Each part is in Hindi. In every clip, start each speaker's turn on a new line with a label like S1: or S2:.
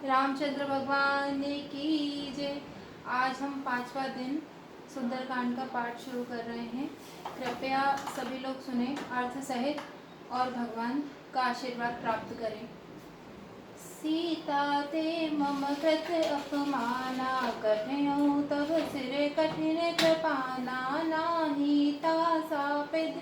S1: रामचंद्र भगवान की जय। आज हम 5वां दिन सुंदरकांड का पाठ शुरू कर रहे हैं। कृपया सभी लोग सुने अर्थ सहित और भगवान का आशीर्वाद प्राप्त करें। सीता ते मम कृत अपमाना, कठिनौ तव सिर कठिन कृपाना। नाहि तासा पिद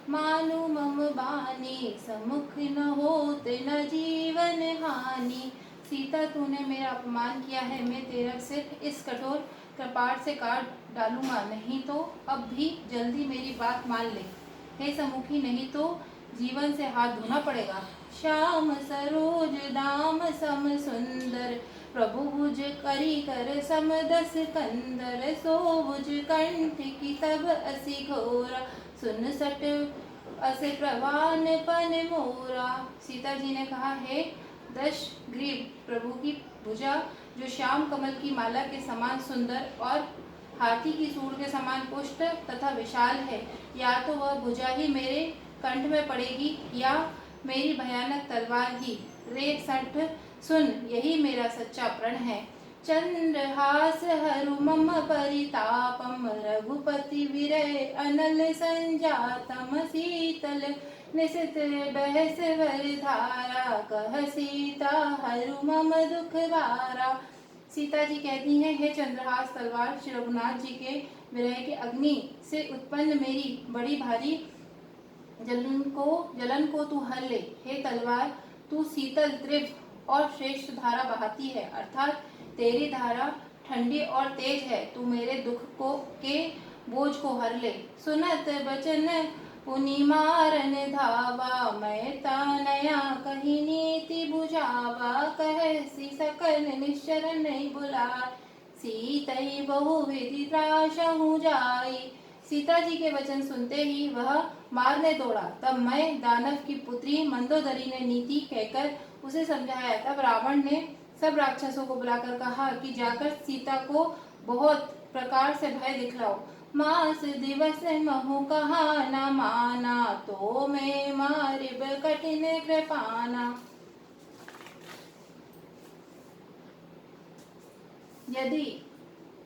S1: मानु मम बानी, सम्मुख न होत न जीवन हानि। सीता, तूने मेरा अपमान किया है, मैं तेरा सिर इस कठोर कपाट से काट डालूंगा। नहीं तो अब भी जल्दी मेरी बात मान ले। हे सम्मुखी, नहीं तो जीवन से हाथ धोना पड़ेगा। श्याम सरोज दाम सम सुंदर, प्रभु भुज करी कर सम दस कंदर। सो भुज कंठ की तब असी घोरा, सुन सट असे प्रवान पन मोरा। सीता जी ने कहा, हे दश ग्रीव प्रभु की भुजा जो श्याम कमल की माला के समान सुंदर और हाथी की सूंड के समान पुष्ट तथा विशाल है, या तो वह भुजा ही मेरे कंठ में पड़ेगी या मेरी भयानक तलवार ही। रे सठ सुन, यही मेरा सच्चा प्रण है। चंद्रहास हरु मम परितापम, रघुपति विरय अनल संजातम। शीतल निशित बहस वर धारा, कह सीता हरु मम दुख भारा। सीता जी कहती हैं, हे चंद्रहास तलवार, श्री रघुनाथ जी के विरह के अग्नि से उत्पन्न मेरी बड़ी भारी जलन को तू हर ले। हे तलवार, तू शीतल तीव्र और श्रेष्ठ धारा बहाती है, अर्थात तेरी धारा ठंडी और तेज है। तू मेरे दुख के बोझ को हर ले। सुनत बचन पुनि मारन धावा, मैं तानया कही नीति बुझावा। कह सी सकल निश्चर नहीं बुला, सीतई बहु विधि त्रासहु जाई। सीता जी के वचन सुनते ही वह मारने दौड़ा। तब मैं दानव की पुत्री मंदोदरी ने नीति कहकर उसे समझाया। तब रावण ने सब राक्षसों को बुलाकर कहा कि जाकर सीता को बहुत प्रकार से भय दिखलाओ। मास दिवस महु कहा न माना, तो मैं मारिब कठिन कृपाना। यदि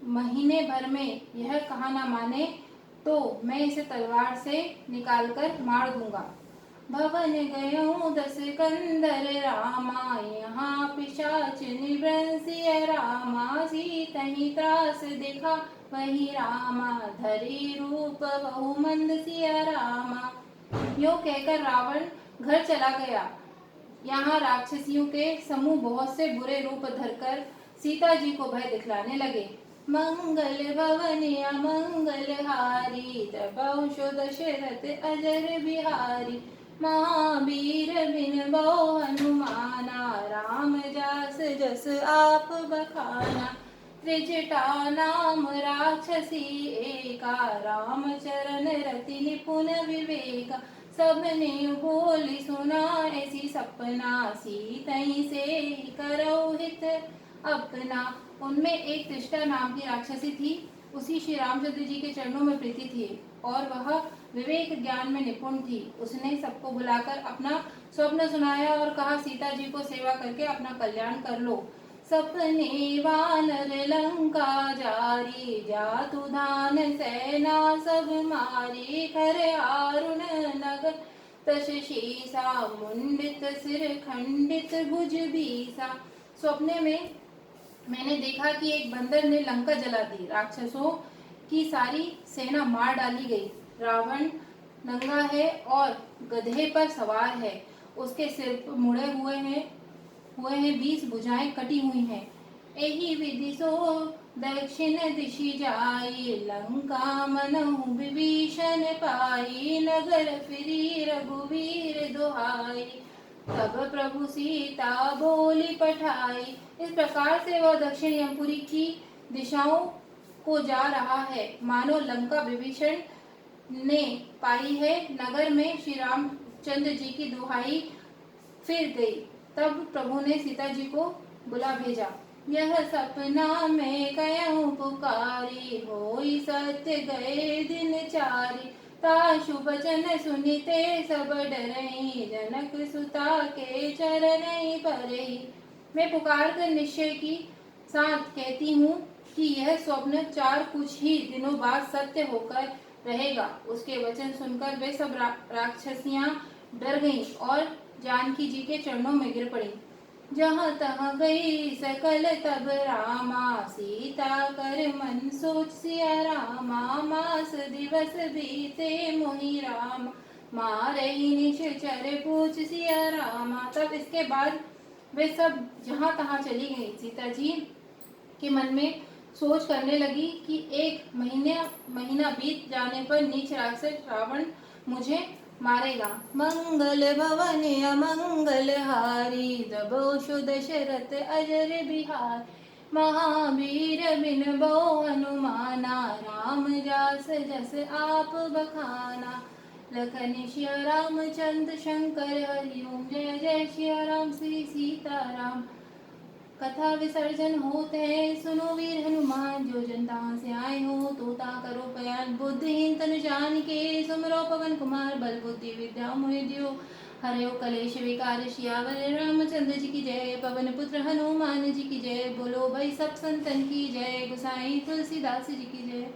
S1: महीने भर में यह कहा न माने तो मैं इसे तलवार से निकालकर मार दूंगा। भवन गयो दस कंदर रामा, यहाँ पिशाच निवृंसिय रामा। सीतहि त्रास दिखा वही रामा, धरी रूप बहु मंद सिय रामा। यो कहकर रावण घर चला गया। यहाँ राक्षसियों के समूह बहुत से बुरे रूप धरकर सीता जी को भय दिखलाने लगे। मंगल भवन अमंगल हारी, तबौ दशरथ अजर बिहारी। महावीर बिन बहु हनुमाना, राम जास जस आप बखाना। त्रिजटा नाम राक्षसी एका, राम चरण रति निपुण विवेका। सबने बोली सुना ऐसी सपना, सीतई से करो हित अपना। उनमें एक त्रिष्टा नाम की राक्षसी थी। उसी श्री रामचंद्र जी के चरणों में प्रीति थी और वह विवेक ज्ञान में निपुण थी। उसने सबको बुलाकर अपना स्वप्न सुनाया और कहा, सीता जी को सेवा करके अपना कल्याण कर लो। सपने वानर लंका जारी, जातु धान सेना सब मारी। करे आरुण नगर तश शीसा, मुंडित सिर खंडित भुज बीसा। स्वप्ने में मैंने देखा कि एक बंदर ने लंका जला दी, राक्षसों की सारी सेना मार डाली गई। रावण नंगा है और गधे पर सवार है, उसके सिर मुड़े हुए हैं 20 भुजाएं कटी हुई हैं। एही विधि सो दक्षिण दिशि जाई, लंका मनहु विभीषण पाई। नगर फिरी रघुवीर दुहाई, तब प्रभु सीता बोली पठाई। इस प्रकार से वह दक्षिण यमपुरी की दिशाओं को जा रहा है, मानो लंका विभीषण ने पाई है। नगर में श्री रामचंद्र जी की दुहाई फिर गई। तब प्रभु ने सीता जी को बुला भेजा। यह सपना में कयहु पुकारी, होई सत्य गए दिन चारी। ताशु बचन सुनिते सब डरई, जनक सुता के चरणई परई। मैं पुकार कर निश्चय की साथ कहती हूँ कि यह स्वप्न चार कुछ ही दिनों बाद सत्य होकर रहेगा। उसके वचन सुनकर वे सब राक्षसियां डर गईं और जानकी जी के चरणों में गिर पड़ी। जहाँ तहाँ गई सकल तब रामा, सीता कर मन सोच सिया रामा। मास दिवस बीते मोहि राम, मारही निश्चर पूछ सिया रामा। तब इसके बाद वे सब जहाँ तहाँ चली गई। सीता जी के मन में सोच करने लगी कि एक महीना बीत जाने पर नीच राक्षस रावण मुझे मारेगा। मंगल भवन अमंगल हारी, दबोशु दशरथ अजर बिहार। महावीर बिन बो हनुमाना, राम जास जस आप बखाना। लखन सिया रामचंद्र शंकर हरिओम, जय जय सिया राम श्री सीताराम। कथा विसर्जन होते हैं सुनो वीर हनुमान, जो जन तहाँ से आए हो तो ता करो बयान। बुद्धिहीन तनु जानिके, सुमिरो पवन कुमार। बल बुद्धि विद्या मोहि दियो, हरयो कलेश विकार। सियावर रामचंद्र जी की जय, पवन पुत्र हनुमान जी की जय। बोलो भाई सब संतन की जय, गोसाई तुलसीदास जी की जय।